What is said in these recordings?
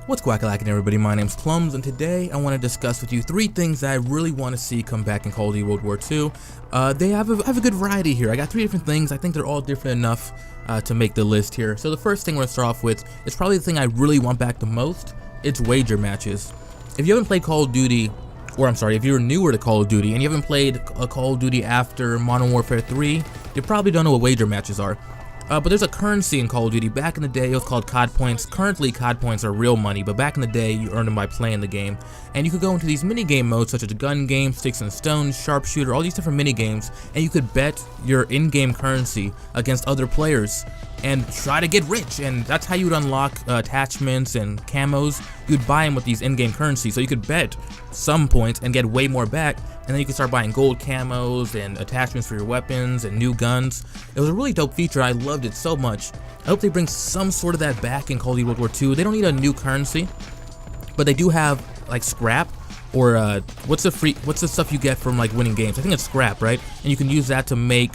What's quackalacking, everybody? My name's Plums, and today I want to discuss with you 3 things that I really want to see come back in Call of Duty World War II. They have a good variety here. I got 3 different things. I think they're all different enough to make the list here. So the first thing we're going to start off with is probably the thing I really want back the most. It's wager matches. If you haven't played Call of Duty, or I'm sorry, if you're newer to Call of Duty and you haven't played a Call of Duty after Modern Warfare 3, you probably don't know what wager matches are. But there's a currency in Call of Duty. Back in the day, it was called COD points. Currently, COD points are real money, but back in the day, you earned them by playing the game. And you could go into these mini-game modes, such as gun game, sticks and stones, sharpshooter, all these different mini-games, and you could bet your in-game currency against other players and try to get rich. And that's how you would unlock attachments and camos. You'd buy them with these in-game currency, so you could bet some points and get way more back. And then you can start buying gold camos and attachments for your weapons and new guns. It was a really dope feature. I loved it so much. I hope they bring some sort of that back in Call of Duty World War II. They don't need a new currency, but they do have like scrap or what's the stuff you get from like winning games? I think it's scrap, right? And you can use that to make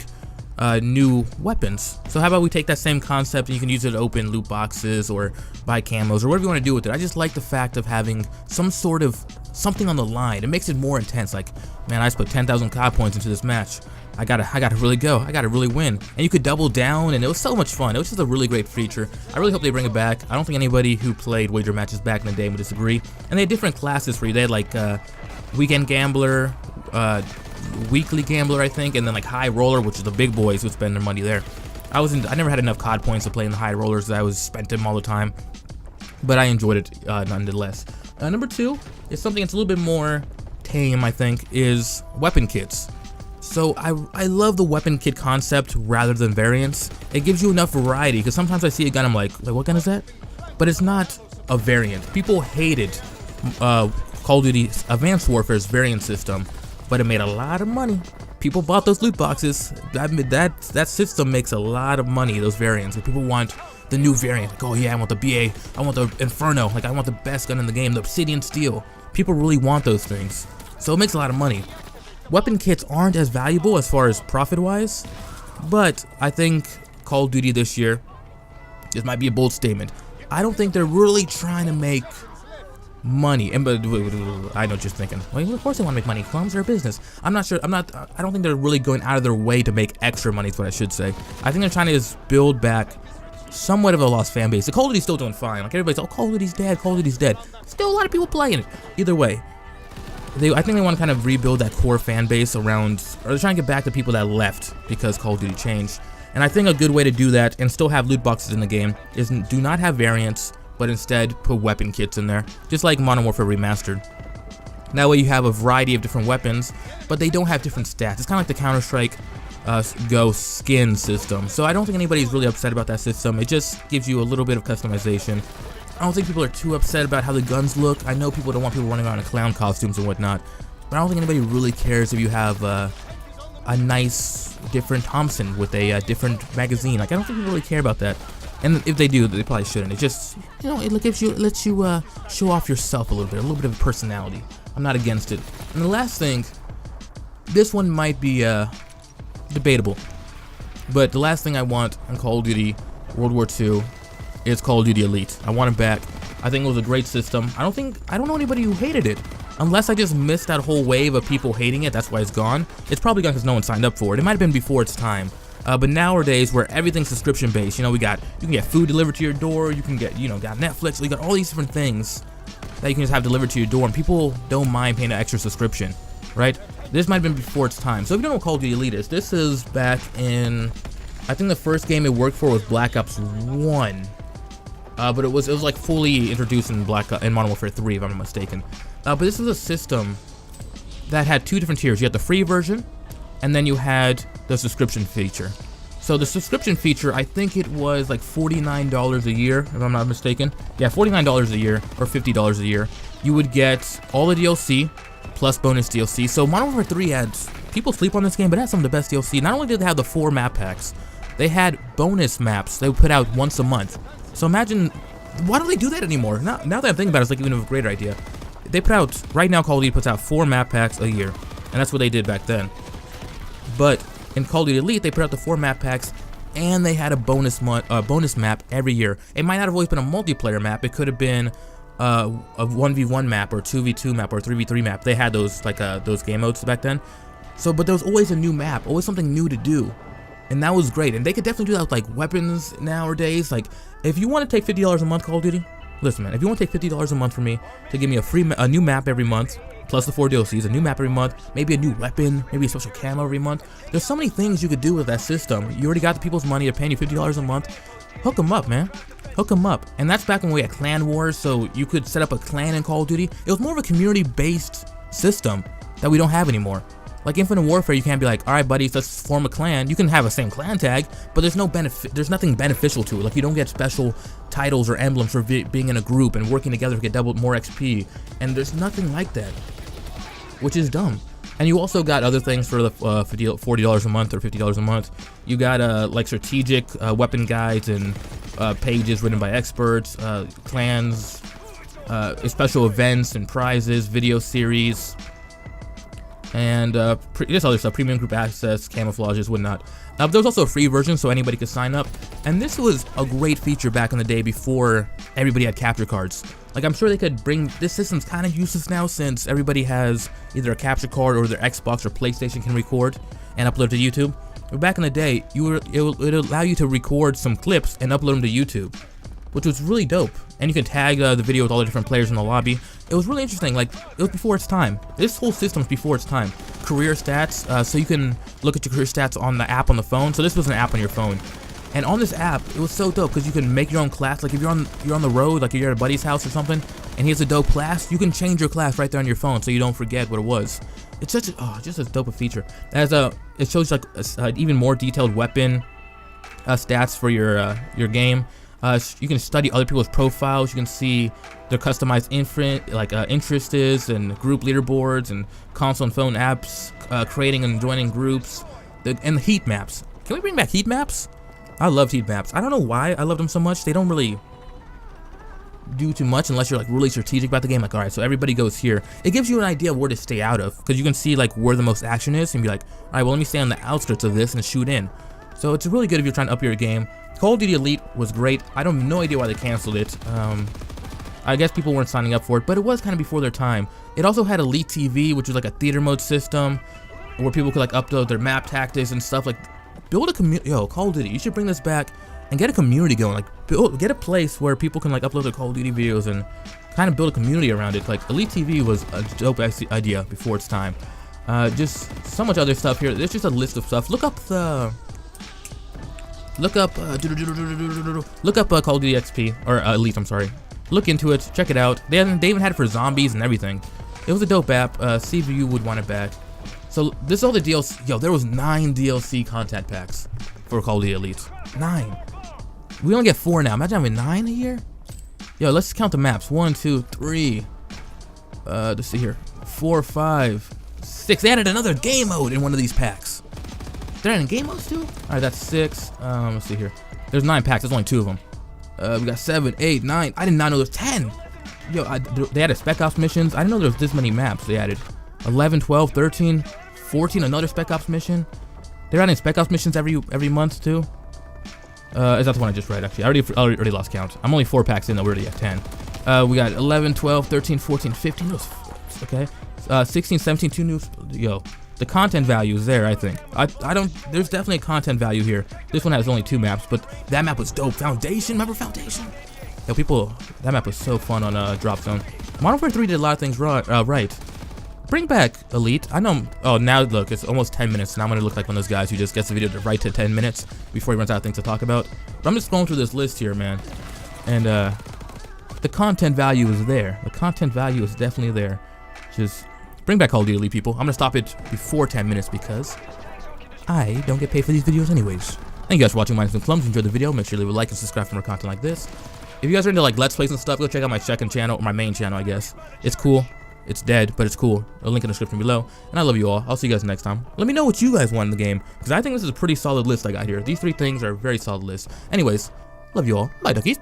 new weapons. So how about we take that same concept and you can use it to open loot boxes or buy camos or whatever you want to do with it. I just like the fact of having some sort of something on the line. It makes it more intense. Like, man, I just put 10,000 COD points into this match. I gotta really go. I gotta really win. And you could double down, and it was so much fun. It was just a really great feature. I really hope they bring it back. I don't think anybody who played wager matches back in the day would disagree. And they had different classes for you. They had like weekend gambler, weekly gambler, I think, and then like high roller, which is the big boys who would spend their money there. I never had enough COD points to play in the high rollers. I spent them all the time, but I enjoyed it nonetheless. Number 2 is something that's a little bit more tame, I think, is weapon kits. So I love the weapon kit concept rather than variants. It gives you enough variety, because sometimes I see a gun, I'm like, what gun is that? But it's not a variant. People hated Call of Duty Advanced Warfare's variant system, but it made a lot of money. People bought those loot boxes. That system makes a lot of money, those variants. And people want the new variant. Like, oh yeah, I want the BA, I want the Inferno, like I want the best gun in the game, the Obsidian Steel. People really want those things. So it makes a lot of money. Weapon kits aren't as valuable as far as profit-wise, but I think Call of Duty this year, this might be a bold statement, I don't think they're really trying to make money. And but I know what you're thinking. Well, of course they want to make money. Plums are a business. I'm not sure. I don't think they're really going out of their way to make extra money. Is what I should say. I think they're trying to just build back somewhat of a lost fan base. The Call of Duty's still doing fine. Like everybody's, oh, Call of Duty's dead. Call of Duty's dead. Still a lot of people playing it. Either way, I think they want to kind of rebuild that core fan base around, or they're trying to get back to people that left because Call of Duty changed. And I think a good way to do that and still have loot boxes in the game is do not have variants, but instead put weapon kits in there, just like Modern Warfare Remastered. That way you have a variety of different weapons, but they don't have different stats. It's kind of like the Counter-Strike Go skin system. So I don't think anybody's really upset about that system. It just gives you a little bit of customization. I don't think people are too upset about how the guns look. I know people don't want people running around in clown costumes and whatnot, but I don't think anybody really cares if you have a nice different Thompson with a different magazine. Like, I don't think people really care about that. And if they do, they probably shouldn't. It just, you know, it lets you show off yourself a little bit of personality. I'm not against it. And the last thing, this one might be debatable, but the last thing I want in Call of Duty World War II is Call of Duty Elite. I want it back. I think it was a great system. I don't know anybody who hated it, unless I just missed that whole wave of people hating it. That's why it's gone. It's probably gone because no one signed up for it. It might have been before its time. But nowadays, where everything's subscription based, you know, you can get food delivered to your door, you can get, got Netflix, you got all these different things that you can just have delivered to your door, and people don't mind paying an extra subscription, right? This might have been before its time. So if you don't know what Call of Duty Elite is, this is back in, I think the first game it worked for was Black Ops 1. But it was like fully introduced in Modern Warfare 3, if I'm not mistaken. But this is a system that had 2 different tiers. You had the free version, and then you had the subscription feature. So the subscription feature, I think it was like $49 a year, if I'm not mistaken. Yeah, $49 a year, or $50 a year. You would get all the DLC, plus bonus DLC. So Modern Warfare 3 had, people sleep on this game, but it had some of the best DLC. Not only did they have the 4 map packs, they had bonus maps they would put out once a month. So imagine, why don't they do that anymore? Now that I'm thinking about it, it's like even a great idea. They put out, right now Call of Duty puts out 4 map packs a year, and that's what they did back then. But in Call of Duty Elite, they put out the 4 map packs, and they had a bonus map every year. It might not have always been a multiplayer map. It could have been a 1v1 map or 2v2 map or 3v3 map. They had those like those game modes back then. So, but there was always a new map, always something new to do, and that was great. And they could definitely do that with like weapons nowadays. Like, if you want to take $50 a month, Call of Duty, listen, man. If you want to take $50 a month from me to give me a new map every month, plus the 4 DLCs, a new map every month, maybe a new weapon, maybe a special camo every month. There's so many things you could do with that system. You already got the people's money. They're paying you $50 a month. Hook them up, man. Hook them up. And that's back when we had clan wars, so you could set up a clan in Call of Duty. It was more of a community-based system that we don't have anymore. Like Infinite Warfare, you can't be like, all right, buddies, let's form a clan. You can have a same clan tag, but there's no benefit. There's nothing beneficial to it. Like, you don't get special titles or emblems for being in a group and working together to get double more XP. And there's nothing like that, which is dumb. And you also got other things for the $40 a month or $50 a month. You got like strategic weapon guides and pages written by experts, clans, special events and prizes, video series, and this other stuff, premium group access, camouflages, whatnot. There was also a free version, so anybody could sign up. And this was a great feature back in the day before everybody had capture cards. Like, I'm sure they could bring, this system's kind of useless now since everybody has either a capture card or their Xbox or PlayStation can record and upload to YouTube. But back in the day, it would allow you to record some clips and upload them to YouTube, which was really dope. And you can tag the video with all the different players in the lobby. It was really interesting. Like, it was before its time. This whole system's before its time. Career stats, so you can look at your career stats on the app on the phone. So this was an app on your phone. And on this app, it was so dope because you can make your own class. Like, if you're on the road, like you're at a buddy's house or something, and he has a dope class, you can change your class right there on your phone so you don't forget what it was. It's such a, just as dope a feature. It shows like even more detailed weapon stats for your game. You can study other people's profiles. You can see their customized interests and group leaderboards and console and phone apps, creating and joining groups, and the heat maps. Can we bring back heat maps? I love heat maps. I don't know why I love them so much. They don't really do too much unless you're like really strategic about the game. Like, all right, so everybody goes here. It gives you an idea of where to stay out of, because you can see like where the most action is and be like, all right, well, let me stay on the outskirts of this and shoot in. So it's really good if you're trying to up your game. Call of Duty Elite was great. I don't have no idea why they canceled it. I guess people weren't signing up for it, but it was kind of before their time. It also had Elite TV, which was like a theater mode system where people could like upload their map tactics and stuff. Like, build a community. Yo, Call of Duty, you should bring this back and get a community going. Like, get a place where people can like upload their Call of Duty videos and kind of build a community around it. Like, Elite TV was a dope idea before its time. Just so much other stuff here. There's just a list of stuff. Look up Call of Duty XP or Elite. I'm sorry. Look into it. Check it out. They even had it for zombies and everything. It was a dope app. See if you would want it back. So this is all the DLC. Yo, there was 9 DLC content packs for Call of Duty Elite. 9. We only get 4 now. Imagine having 9 a year. Yo, let's count the maps. 1, 2, 3. Let's see here. 4, 5, 6. They added another game mode in one of these packs. They're adding game modes too? Alright, that's 6. Let's see here. There's 9 packs. There's only 2 of them. We got 7, 8, 9. I did not know there's 10. Yo, they added Spec Ops missions. I didn't know there was this many maps they added. 11, 12, 13, 14. Another Spec Ops mission. They're adding Spec Ops missions every month too. Is that the one I just read? Actually, I already lost count. I'm only 4 packs in. Though we're already at 10. We got 11, 12, 13, 14, 15. Those, okay. 16, 17. 2 new. Yo. The content value is there, I think. There's definitely a content value here. This one has only 2 maps, but that map was dope. Foundation, remember Foundation? Yo, that map was so fun on Drop Zone. Modern Warfare 3 did a lot of things right. Bring back Elite. I know. Oh, now look, it's almost 10 minutes. Now I'm gonna look like one of those guys who just gets the video to right to 10 minutes before he runs out of things to talk about. But I'm just going through this list here, man, and the content value is there. The content value is definitely there. Just bring back Call of Duty Elite, people. I'm gonna stop it before 10 minutes because I don't get paid for these videos anyways. Thank you guys for watching. My name's been Plums. Enjoyed the video. Make sure to leave a like and subscribe for more content like this. If you guys are into like Let's Plays and stuff, go check out my second channel, or my main channel, I guess. It's cool. It's dead, but it's cool. A link in the description below. And I love you all. I'll see you guys next time. Let me know what you guys want in the game, because I think this is a pretty solid list I got here. These 3 things are a very solid list. Anyways, love you all. Bye, duckies.